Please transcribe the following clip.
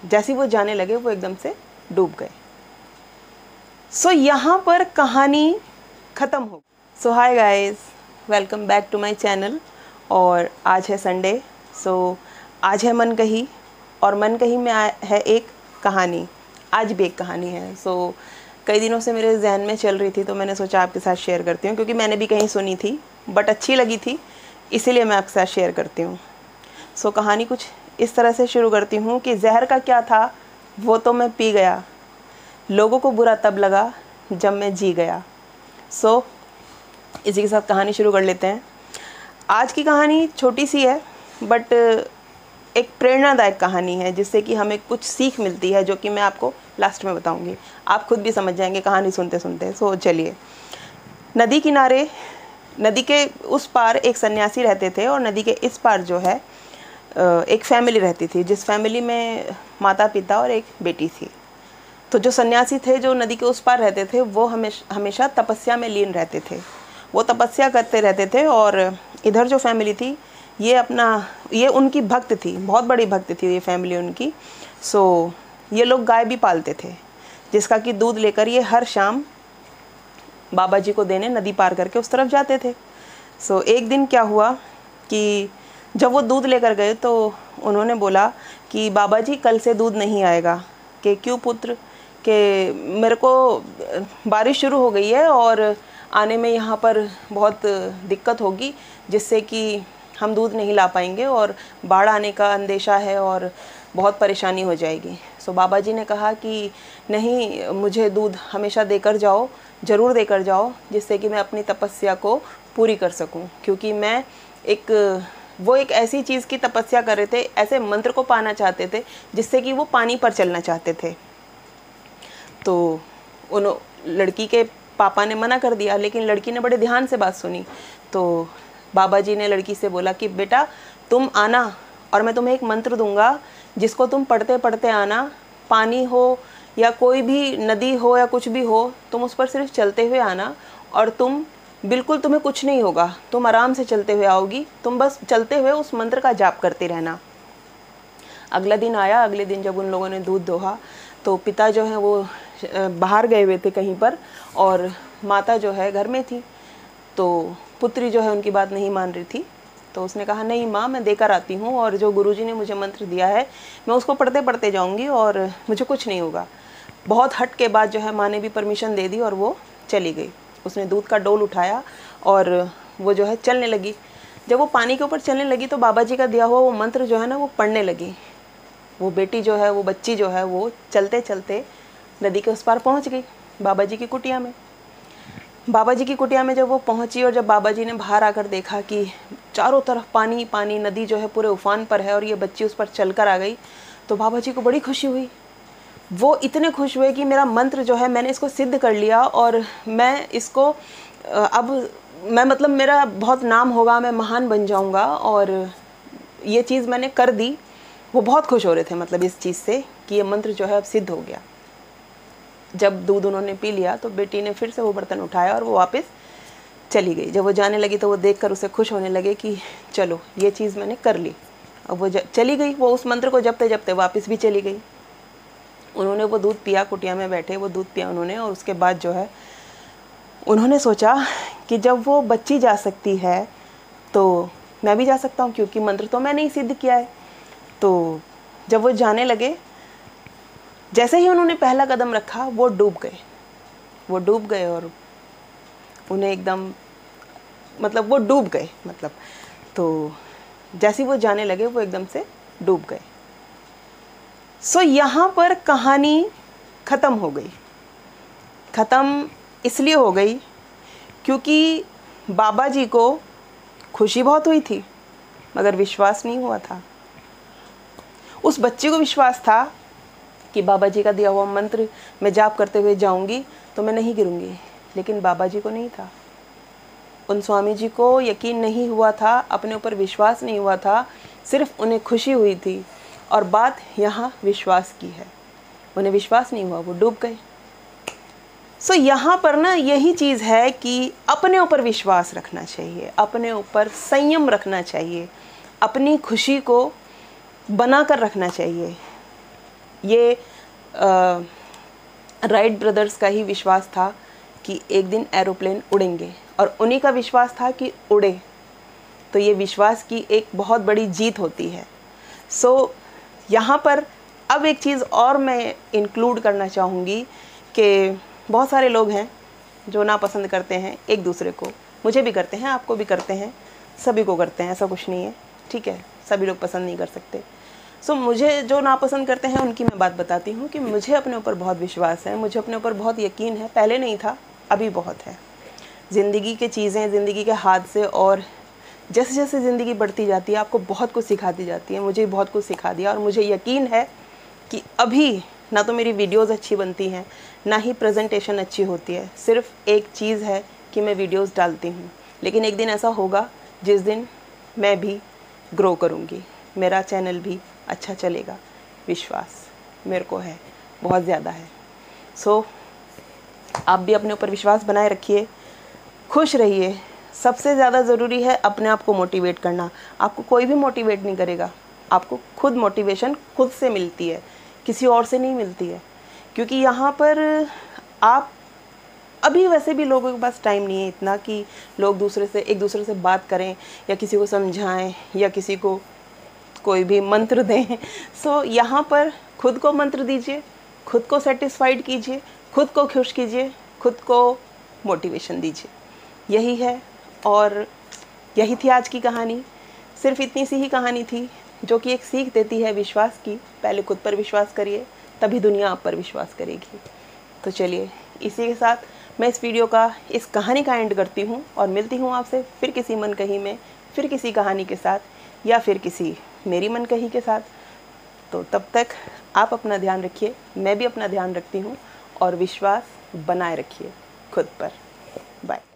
जैसे वो जाने लगे वो एकदम से डूब गए। सो यहाँ पर कहानी ख़त्म हो। So hi guys, welcome back to my channel. और आज है संडे। सो आज है मन कही, और मन कही में है एक कहानी। आज भी एक कहानी है। सो कई दिनों से मेरे जहन में चल रही थी, तो मैंने सोचा आपके साथ शेयर करती हूँ, क्योंकि मैंने भी कहीं सुनी थी बट अच्छी लगी थी, इसीलिए मैं आपके साथ शेयर करती हूँ। सो कहानी कुछ इस तरह से शुरू करती हूँ कि जहर का क्या था वो तो मैं पी गया, लोगों को बुरा तब लगा जब मैं जी गया। सो इसी के साथ कहानी शुरू कर लेते हैं। आज की कहानी छोटी सी है बट एक प्रेरणादायक कहानी है, जिससे कि हमें कुछ सीख मिलती है, जो कि मैं आपको लास्ट में बताऊंगी। आप खुद भी समझ जाएंगे कहानी सुनते सुनते। सो चलिए। नदी किनारे, नदी के उस पार एक सन्यासी रहते थे, और नदी के इस पार जो है एक फैमिली रहती थी, जिस फैमिली में माता पिता और एक बेटी थी। तो जो सन्यासी थे, जो नदी के उस पार रहते थे, वो हमेशा तपस्या में लीन रहते थे। वो तपस्या करते रहते थे। और इधर जो फैमिली थी, ये उनकी भक्त थी, बहुत बड़ी भक्त थी ये फैमिली उनकी। सो ये लोग गाय भी पालते थे, जिसका कि दूध लेकर ये हर शाम बाबा जी को देने नदी पार करके उस तरफ जाते थे। सो एक दिन क्या हुआ कि जब वो दूध लेकर गए तो उन्होंने बोला कि बाबा जी कल से दूध नहीं आएगा। कि क्यों पुत्र? कि मेरे को बारिश शुरू हो गई है और आने में यहाँ पर बहुत दिक्कत होगी, जिससे कि हम दूध नहीं ला पाएंगे और बाढ़ आने का अंदेशा है और बहुत परेशानी हो जाएगी। सो बाबा जी ने कहा कि नहीं, मुझे दूध हमेशा देकर जाओ, ज़रूर देकर जाओ, जिससे कि मैं अपनी तपस्या को पूरी कर सकूं। क्योंकि मैं वो एक ऐसी चीज़ की तपस्या कर रहे थे, ऐसे मंत्र को पाना चाहते थे जिससे कि वो पानी पर चलना चाहते थे। तो उन लड़की के पापा ने मना कर दिया, लेकिन लड़की ने बड़े ध्यान से बात सुनी। तो बाबा जी ने लड़की से बोला कि बेटा तुम आना, और मैं तुम्हें एक मंत्र दूंगा, जिसको तुम पढ़ते पढ़ते आना। पानी हो या कोई भी नदी हो या कुछ भी हो, तुम उस पर सिर्फ चलते हुए आना, और तुम्हें कुछ नहीं होगा, तुम आराम से चलते हुए आओगी। तुम बस चलते हुए उस मंत्र का जाप करते रहना। अगला दिन आया। अगले दिन जब उन लोगों ने दूध दोहा, तो पिता जो है वो बाहर गए हुए थे कहीं पर, और माता जो है घर में थी। तो पुत्री जो है उनकी बात नहीं मान रही थी। तो उसने कहा नहीं माँ, मैं देकर आती हूँ, और जो गुरुजी ने मुझे मंत्र दिया है मैं उसको पढ़ते पढ़ते जाऊँगी और मुझे कुछ नहीं होगा। बहुत हट के बाद जो है माँ ने भी परमिशन दे दी और वो चली गई। उसने दूध का डोल उठाया और वो जो है चलने लगी। जब वो पानी के ऊपर चलने लगी तो बाबा जी का दिया हुआ वो मंत्र जो है ना वो पढ़ने लगी। वो बेटी जो है, वो बच्ची जो है, वो चलते चलते नदी के उस पार पहुँच गई, बाबा जी की कुटिया में। बाबा जी की कुटिया में जब वो पहुंची, और जब बाबा जी ने बाहर आकर देखा कि चारों तरफ पानी पानी, नदी जो है पूरे उफान पर है और ये बच्ची उस पर चलकर आ गई, तो बाबा जी को बड़ी खुशी हुई। वो इतने खुश हुए कि मेरा मंत्र जो है मैंने इसको सिद्ध कर लिया, और मैं इसको अब मतलब मेरा बहुत नाम होगा, मैं महान बन जाऊंगा, और ये चीज़ मैंने कर दी। वो बहुत खुश हो रहे थे मतलब इस चीज़ से कि ये मंत्र जो है अब सिद्ध हो गया। जब दूध उन्होंने पी लिया तो बेटी ने फिर से वो बर्तन उठाया और वो वापस चली गई। जब वो जाने लगी तो वो देखकर उसे खुश होने लगे कि चलो ये चीज़ मैंने कर ली। अब वो चली गई, वो उस मंत्र को जपते जपते वापस भी चली गई। उन्होंने वो दूध पिया, कुटिया में बैठे वो दूध पिया उन्होंने, और उसके बाद जो है उन्होंने सोचा कि जब वो बच्ची जा सकती है तो मैं भी जा सकता हूँ, क्योंकि मंत्र तो मैंने ही सिद्ध किया है। तो जब वो जाने लगे, जैसे ही उन्होंने पहला कदम रखा वो डूब गए और उन्हें एकदम मतलब वो डूब गए मतलब। तो जैसे ही वो जाने लगे वो एकदम से डूब गए। सो यहाँ पर कहानी ख़त्म हो गई। ख़त्म इसलिए हो गई क्योंकि बाबा जी को खुशी बहुत हुई थी, मगर विश्वास नहीं हुआ था। उस बच्चे को विश्वास था कि बाबा जी का दिया हुआ मंत्र मैं जाप करते हुए जाऊंगी तो मैं नहीं गिरूंगी, लेकिन बाबा जी को नहीं था। उन स्वामी जी को यकीन नहीं हुआ था, अपने ऊपर विश्वास नहीं हुआ था, सिर्फ उन्हें खुशी हुई थी। और बात यहाँ विश्वास की है, उन्हें विश्वास नहीं हुआ, वो डूब गए। सो यहाँ पर ना यही चीज़ है कि अपने ऊपर विश्वास रखना चाहिए, अपने ऊपर संयम रखना चाहिए, अपनी खुशी को बना कर रखना चाहिए। ये राइट ब्रदर्स का ही विश्वास था कि एक दिन एरोप्लेन उड़ेंगे, और उन्हीं का विश्वास था कि उड़े। तो ये विश्वास की एक बहुत बड़ी जीत होती है। सो यहाँ पर अब एक चीज़ और मैं इंक्लूड करना चाहूँगी कि बहुत सारे लोग हैं जो नापसंद करते हैं एक दूसरे को। मुझे भी करते हैं, आपको भी करते हैं, सभी को करते हैं, ऐसा कुछ नहीं है, ठीक है। सभी लोग पसंद नहीं कर सकते। सो मुझे जो नापसंद करते हैं उनकी मैं बात बताती हूँ कि मुझे अपने ऊपर बहुत विश्वास है, मुझे अपने ऊपर बहुत यकीन है। पहले नहीं था, अभी बहुत है। ज़िंदगी के चीज़ें, ज़िंदगी के हादसे और जैसे जैसे ज़िंदगी बढ़ती जाती है आपको बहुत कुछ सिखाती जाती है। मुझे बहुत कुछ सिखा दिया, और मुझे यकीन है कि अभी ना तो मेरी वीडियोस अच्छी बनती हैं, ना ही प्रेजेंटेशन अच्छी होती है। सिर्फ एक चीज़ है कि मैं वीडियोस डालती हूँ, लेकिन एक दिन ऐसा होगा जिस दिन मैं भी ग्रो करूँगी, मेरा चैनल भी अच्छा चलेगा। विश्वास मेरे को है, बहुत ज़्यादा है। सो आप भी अपने ऊपर विश्वास बनाए रखिए, खुश रहिए। सबसे ज़्यादा ज़रूरी है अपने आप को मोटिवेट करना। आपको कोई भी मोटिवेट नहीं करेगा, आपको खुद मोटिवेशन खुद से मिलती है, किसी और से नहीं मिलती है। क्योंकि यहाँ पर आप अभी वैसे भी लोगों के पास टाइम नहीं है इतना कि लोग एक दूसरे से बात करें, या किसी को समझाएं, या किसी को कोई भी मंत्र दें। सो यहाँ पर खुद को मंत्र दीजिए, खुद को सेटिस्फाइड कीजिए, खुद को खुश कीजिए, खुद को मोटिवेशन दीजिए। यही है, और यही थी आज की कहानी। सिर्फ इतनी सी ही कहानी थी जो कि एक सीख देती है विश्वास की। पहले खुद पर विश्वास करिए, तभी दुनिया आप पर विश्वास करेगी। तो चलिए, इसी के साथ मैं इस वीडियो का, इस कहानी का एंड करती हूँ, और मिलती हूँ आपसे फिर किसी मन कही में, फिर किसी कहानी के साथ, या फिर किसी मेरी मन कही के साथ। तो तब तक आप अपना ध्यान रखिए, मैं भी अपना ध्यान रखती हूँ, और विश्वास बनाए रखिए खुद पर। बाय।